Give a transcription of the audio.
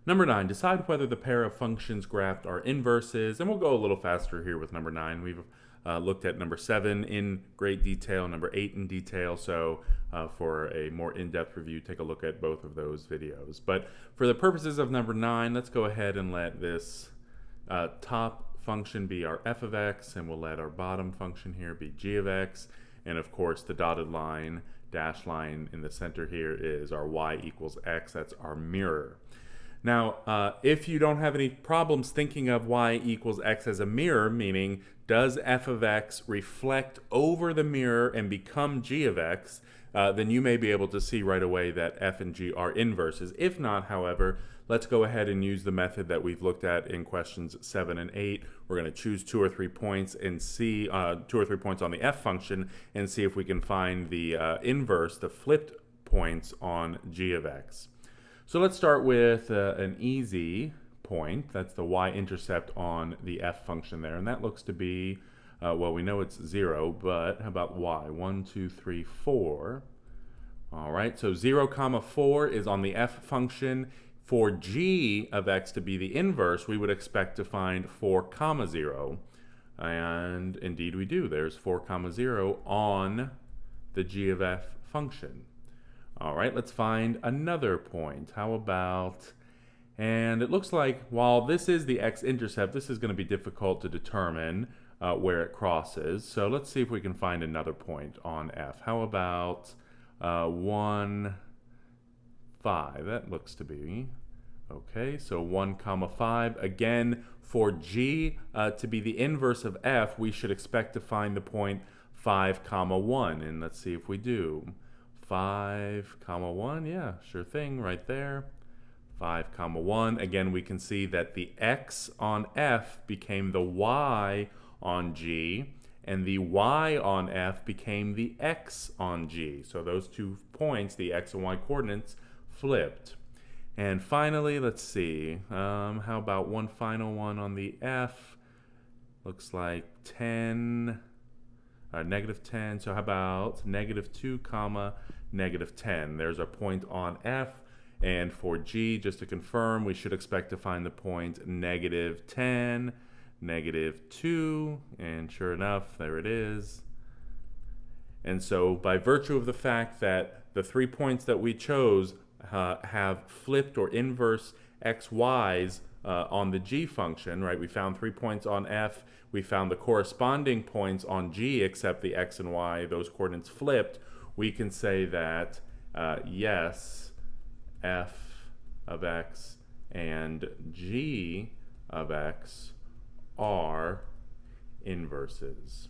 Number 9, decide whether the pair of functions graphed are inverses. And we'll go a little faster here with number 9. We've looked at number 7 in great detail, number 8 in detail. So for a more in-depth review, take a look at both of those videos. But for the purposes of number 9, let's go ahead and let this top function be our f of x, and we'll let our bottom function here be g of x. And of course, the dotted line, dashed line in the center here is our y equals x. That's our mirror. Now, if you don't have any problems thinking of y equals x as a mirror, meaning does f of x reflect over the mirror and become g of x, then you may be able to see right away that f and g are inverses. If not, however, let's go ahead and use the method that we've looked at in questions 7 and 8. We're going to choose 2 or 3 points and see 2 or 3 points on the f function and see if we can find the inverse, the flipped points on g of x. So let's start with an easy point. That's the y-intercept on the f function there. And that looks to be, well, we know it's 0, but how about y? 1, 2, 3, 4. All right, so 0, 4 is on the f function. For g of x to be the inverse, we would expect to find 4, 0. And indeed we do. There's 4, 0 on the g of f function. All right, let's find another point. How about, and it looks like while this is the x-intercept, this is going to be difficult to determine where it crosses. So let's see if we can find another point on f. How about 1, 5? That looks to be, okay, so 1, 5. Again, for g to be the inverse of f, we should expect to find the point 5, 1. And let's see if we do. 5, 1, yeah, sure thing, right there. 5, 1. Again, we can see that the x on f became the y on g, and the y on f became the x on g. So those 2 points, the x and y coordinates, flipped. And finally, let's see, how about one final one on the f? Looks like 10, negative 10. So how about negative 2, negative 10? There's a point on f. And for g, just to confirm, we should expect to find the point negative 10, negative 2. And sure enough, there it is. And so by virtue of the fact that the 3 points that we chose have flipped or inverse x, y's on the g function, right? We found 3 points on f. We found the corresponding points on g, except the x and y, those coordinates flipped. We can say that, yes, f of x and g of x are inverses.